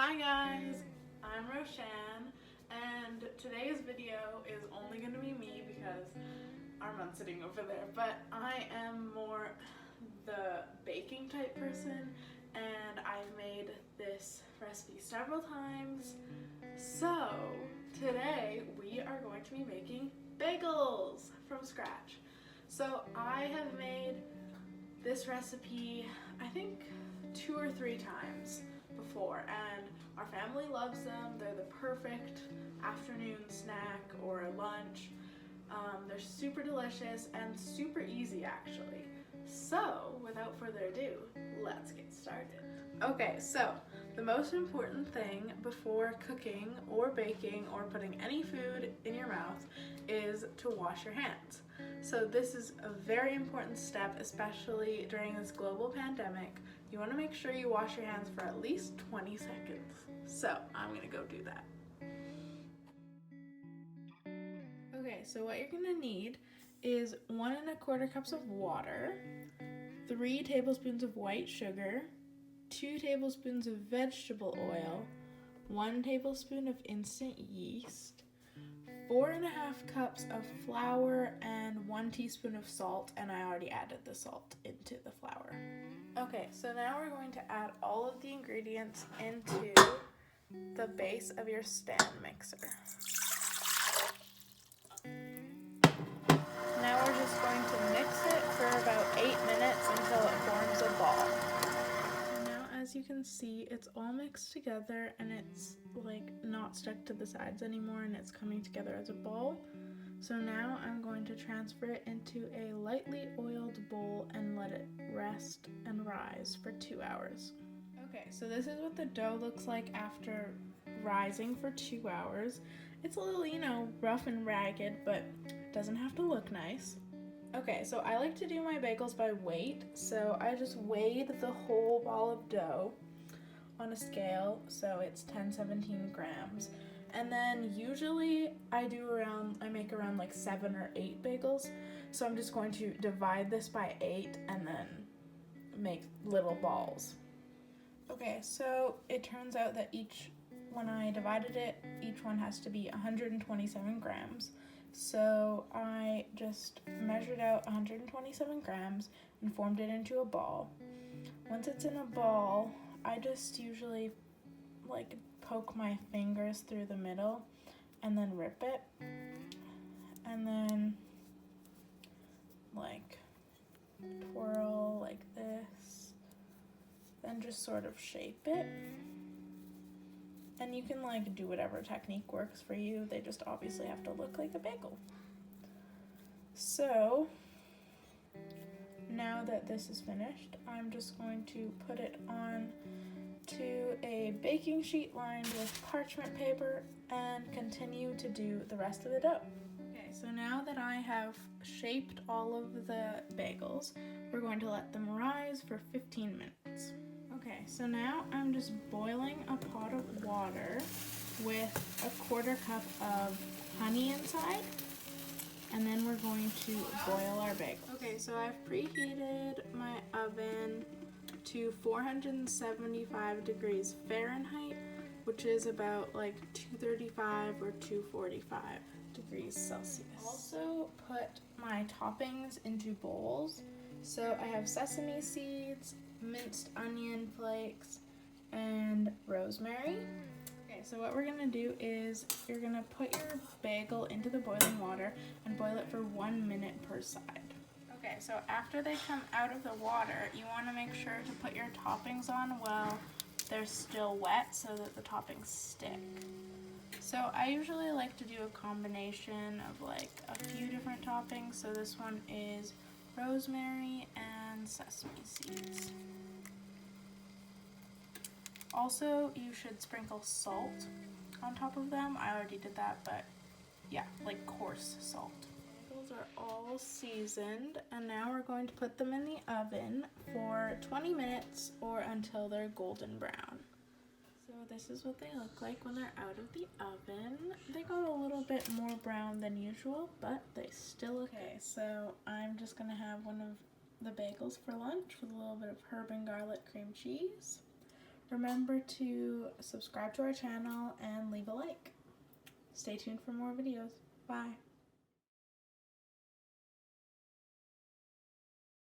Hi guys, I'm Roshan, and today's video is only going to be me because Armand's sitting over there, but I am more the baking type person, and I've made this recipe several times. So today we are going to be making bagels from scratch. So I have made this recipe, I think 2 or 3 times before, and our family loves them. They're the perfect afternoon snack or lunch. They're super delicious and super easy actually. So without further ado, let's get started. Okay, so the most important thing before cooking or baking or putting any food in your mouth is to wash your hands. So this is a very important step, especially during this global pandemic. You want to make sure you wash your hands for at least 20 seconds. So I'm gonna go do that. Okay, so what you're gonna need is 1 1/4 cups of water, 3 tablespoons of white sugar, 2 tablespoons of vegetable oil, 1 tablespoon of instant yeast, 4 1/2 cups of flour, and 1 teaspoon of salt, and I already added the salt into the flour. Okay, so now we're going to add all of the ingredients into the base of your stand mixer. Now we're just going to mix it for about 8 minutes until it forms a ball. Now as you can see, it's all mixed together and it's like not stuck to the sides anymore and it's coming together as a ball. So now I'm going to transfer it into a lightly oiled bowl and let it rest and rise for 2 hours. Okay, so this is what the dough looks like after rising for 2 hours. It's a little, rough and ragged, but it doesn't have to look nice. Okay, so I like to do my bagels by weight, so I just weighed the whole ball of dough on a scale, so it's 17 grams. And then usually I make around like 7 or 8 bagels, so I'm just going to divide this by 8 and then make little balls. Okay, so it turns out that when I divided it, each one has to be 127 grams. So I just measured out 127 grams and formed it into a ball. Once it's in a ball, I just usually poke my fingers through the middle and then rip it, and then twirl like this, then just sort of shape it. And you can do whatever technique works for you. They just obviously have to look like a bagel. So now that this is finished, I'm just going to put it on to a baking sheet lined with parchment paper and continue to do the rest of the dough. Okay, so now that I have shaped all of the bagels, we're going to let them rise for 15 minutes. Okay, so now I'm just boiling a pot of water with 1/4 cup of honey inside, and then we're going to boil our bagels. Okay, so I've preheated my oven to 475 degrees Fahrenheit, which is about 235 or 245 degrees Celsius. Also put my toppings into bowls. So I have sesame seeds, minced onion flakes, and rosemary. Okay, so what we're gonna do is you're gonna put your bagel into the boiling water and boil it for 1 minute per side. Okay, so after they come out of the water, you want to make sure to put your toppings on while they're still wet so that the toppings stick. So I usually like to do a combination of a few different toppings. So this one is rosemary and sesame seeds. Also, you should sprinkle salt on top of them. I already did that, but yeah, coarse salt. Bagels are all seasoned, and now we're going to put them in the oven for 20 minutes or until they're golden brown. So this is what they look like when they're out of the oven. They got a little bit more brown than usual, but they still look okay. So I'm just gonna have one of the bagels for lunch with a little bit of herb and garlic cream cheese, Remember to subscribe to our channel and leave a like. Stay tuned for more videos. Bye.